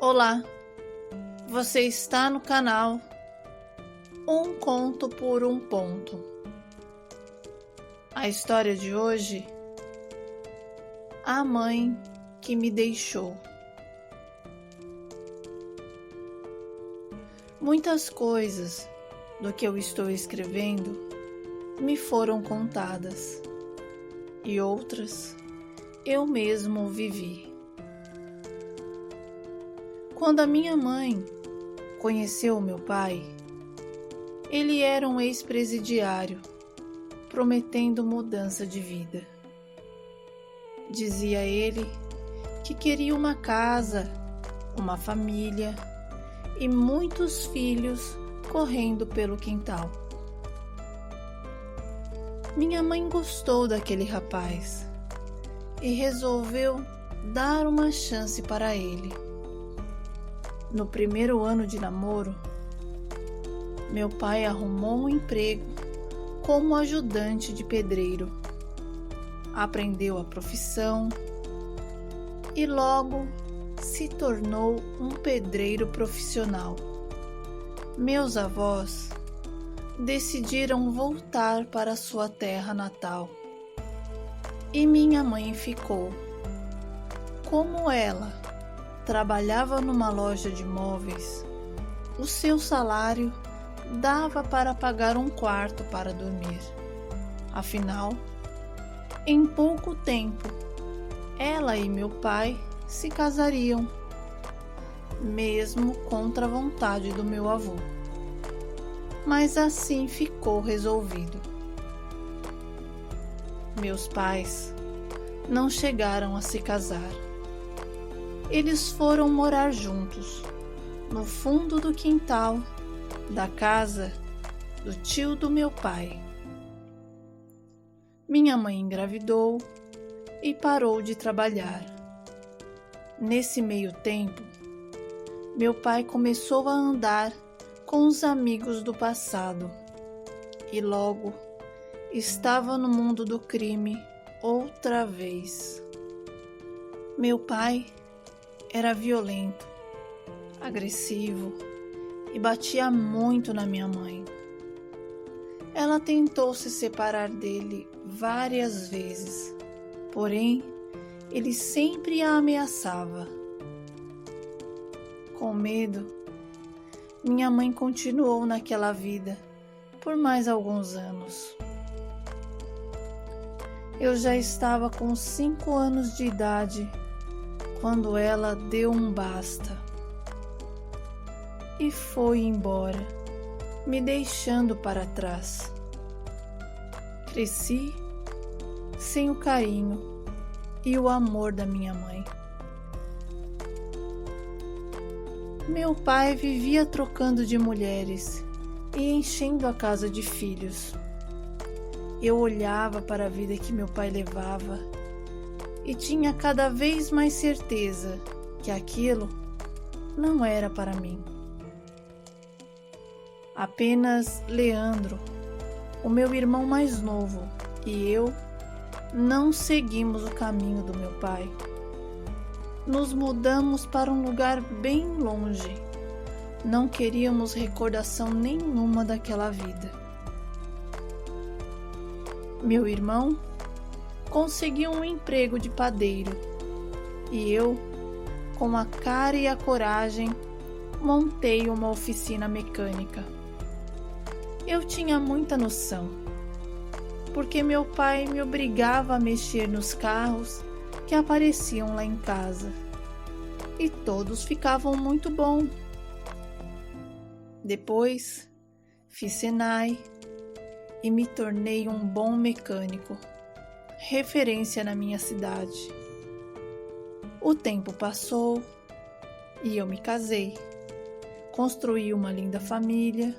Olá, você está no canal Um Conto por um Ponto. A história de hoje, a mãe que me deixou. Muitas coisas do que eu estou escrevendo me foram contadas e outras eu mesmo vivi. Quando a minha mãe conheceu o meu pai, ele era um ex-presidiário, prometendo mudança de vida. Dizia ele que queria uma casa, uma família e muitos filhos correndo pelo quintal. Minha mãe gostou daquele rapaz e resolveu dar uma chance para ele. No primeiro ano de namoro, meu pai arrumou um emprego como ajudante de pedreiro. Aprendeu a profissão e logo se tornou um pedreiro profissional. Meus avós decidiram voltar para sua terra natal e minha mãe ficou. Como ela trabalhava numa loja de móveis, o seu salário dava para pagar um quarto para dormir. Afinal, em pouco tempo, ela e meu pai se casariam, mesmo contra a vontade do meu avô. Mas assim ficou resolvido. Meus pais não chegaram a se casar. Eles foram morar juntos, no fundo do quintal da casa do tio do meu pai. Minha mãe engravidou e parou de trabalhar. Nesse meio tempo, meu pai começou a andar com os amigos do passado e logo estava no mundo do crime outra vez. Meu pai era violento, agressivo e batia muito na minha mãe. Ela tentou se separar dele várias vezes, porém ele sempre a ameaçava. Com medo, minha mãe continuou naquela vida por mais alguns anos. Eu já estava com 5 anos de idade quando ela deu um basta e foi embora, me deixando para trás. Cresci sem o carinho e o amor da minha mãe. Meu pai vivia trocando de mulheres e enchendo a casa de filhos. Eu olhava para a vida que meu pai levava e tinha cada vez mais certeza que aquilo não era para mim. Apenas Leandro, o meu irmão mais novo, e eu não seguimos o caminho do meu pai. Nos mudamos para um lugar bem longe. Não queríamos recordação nenhuma daquela vida. Meu irmão conseguiu um emprego de padeiro e eu, com a cara e a coragem, montei uma oficina mecânica. Eu tinha muita noção, porque meu pai me obrigava a mexer nos carros que apareciam lá em casa e todos ficavam muito bom. Depois fiz Senai e me tornei um bom mecânico, referência na minha cidade. O tempo passou e eu me casei, construí uma linda família,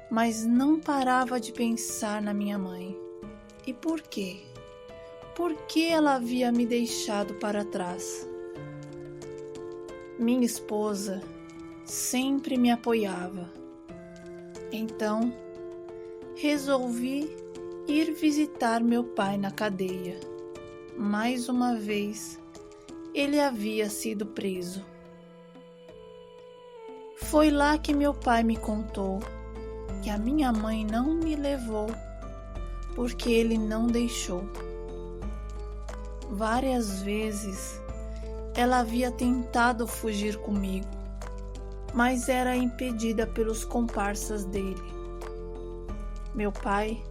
mas não parava de pensar na minha mãe. E por quê? Por que ela havia me deixado para trás? Minha esposa sempre me apoiava. Então, resolvi ir visitar meu pai na cadeia. Mais uma vez, ele havia sido preso. Foi lá que meu pai me contou que a minha mãe não me levou porque ele não deixou. Várias vezes ela havia tentado fugir comigo, mas era impedida pelos comparsas dele. Meu pai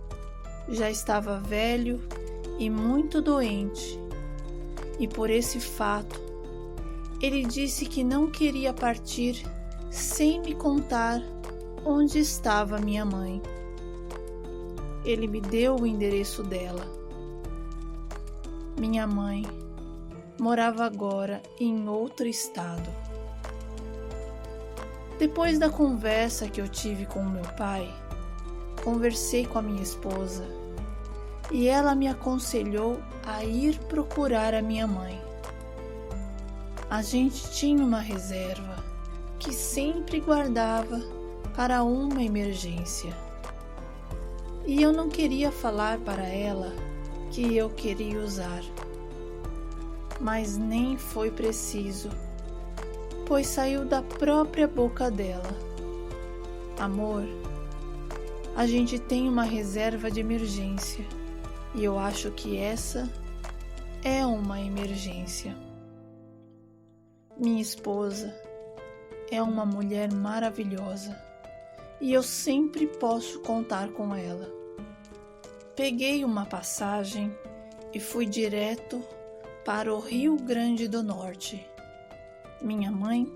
já estava velho e muito doente, e por esse fato, ele disse que não queria partir sem me contar onde estava minha mãe. Ele me deu o endereço dela. Minha mãe morava agora em outro estado. Depois da conversa que eu tive com meu pai, conversei com a minha esposa e ela me aconselhou a ir procurar a minha mãe. A gente tinha uma reserva que sempre guardava para uma emergência. E eu não queria falar para ela que eu queria usar. Mas nem foi preciso, pois saiu da própria boca dela. Amor, a gente tem uma reserva de emergência e eu acho que essa é uma emergência. Minha esposa é uma mulher maravilhosa e eu sempre posso contar com ela. Peguei uma passagem e fui direto para o Rio Grande do Norte. Minha mãe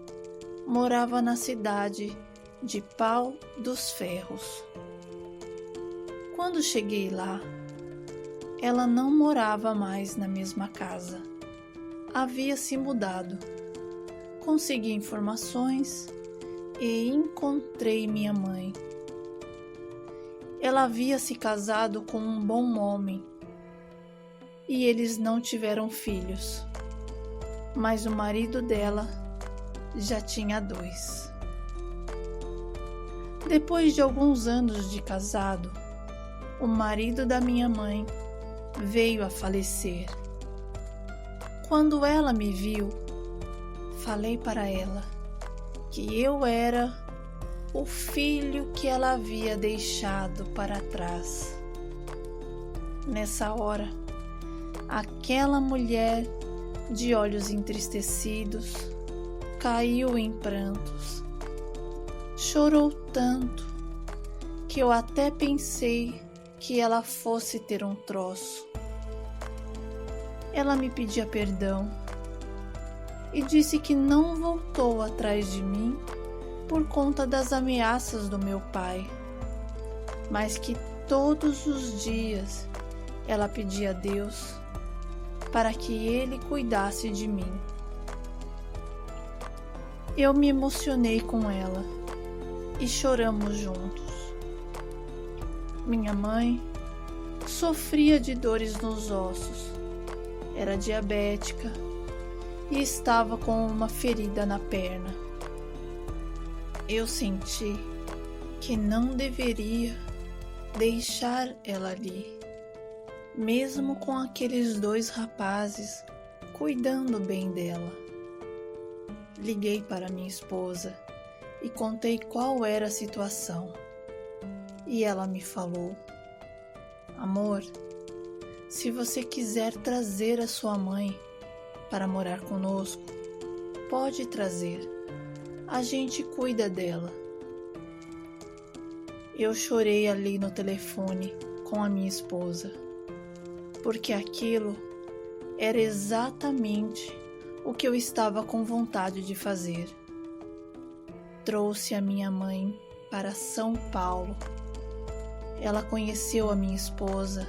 morava na cidade de Pau dos Ferros. Quando cheguei lá, ela não morava mais na mesma casa. Havia se mudado. Consegui informações e encontrei minha mãe. Ela havia se casado com um bom homem e eles não tiveram filhos, mas o marido dela já tinha 2. Depois de alguns anos de casado, o marido da minha mãe veio a falecer. Quando ela me viu, falei para ela que eu era o filho que ela havia deixado para trás. Nessa hora, aquela mulher de olhos entristecidos caiu em prantos. Chorou tanto que eu até pensei que ela fosse ter um troço. Ela me pedia perdão e disse que não voltou atrás de mim por conta das ameaças do meu pai, mas que todos os dias ela pedia a Deus para que Ele cuidasse de mim. Eu me emocionei com ela e choramos juntos. Minha mãe sofria de dores nos ossos, era diabética e estava com uma ferida na perna. Eu senti que não deveria deixar ela ali, mesmo com aqueles 2 rapazes cuidando bem dela. Liguei para minha esposa e contei qual era a situação. E ela me falou: amor, se você quiser trazer a sua mãe para morar conosco, pode trazer. A gente cuida dela. Eu chorei ali no telefone com a minha esposa, porque aquilo era exatamente o que eu estava com vontade de fazer. Trouxe a minha mãe para São Paulo. Ela conheceu a minha esposa,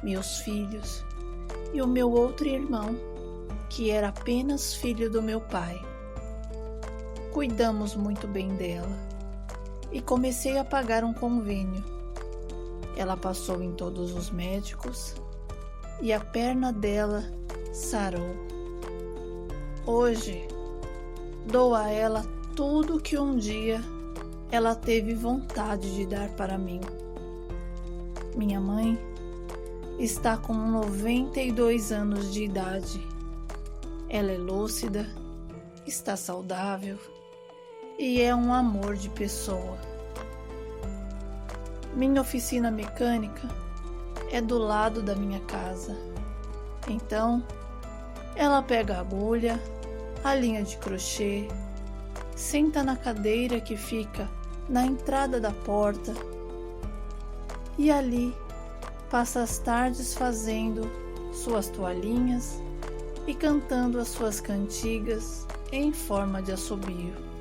meus filhos e o meu outro irmão, que era apenas filho do meu pai. Cuidamos muito bem dela e comecei a pagar um convênio. Ela passou em todos os médicos e a perna dela sarou. Hoje, dou a ela tudo que um dia ela teve vontade de dar para mim. Minha mãe está com 92 anos de idade. Ela é lúcida, está saudável e é um amor de pessoa. Minha oficina mecânica é do lado da minha casa. Então, ela pega a agulha, a linha de crochê, senta na cadeira que fica na entrada da porta e ali passa as tardes fazendo suas toalhinhas e cantando as suas cantigas em forma de assobio.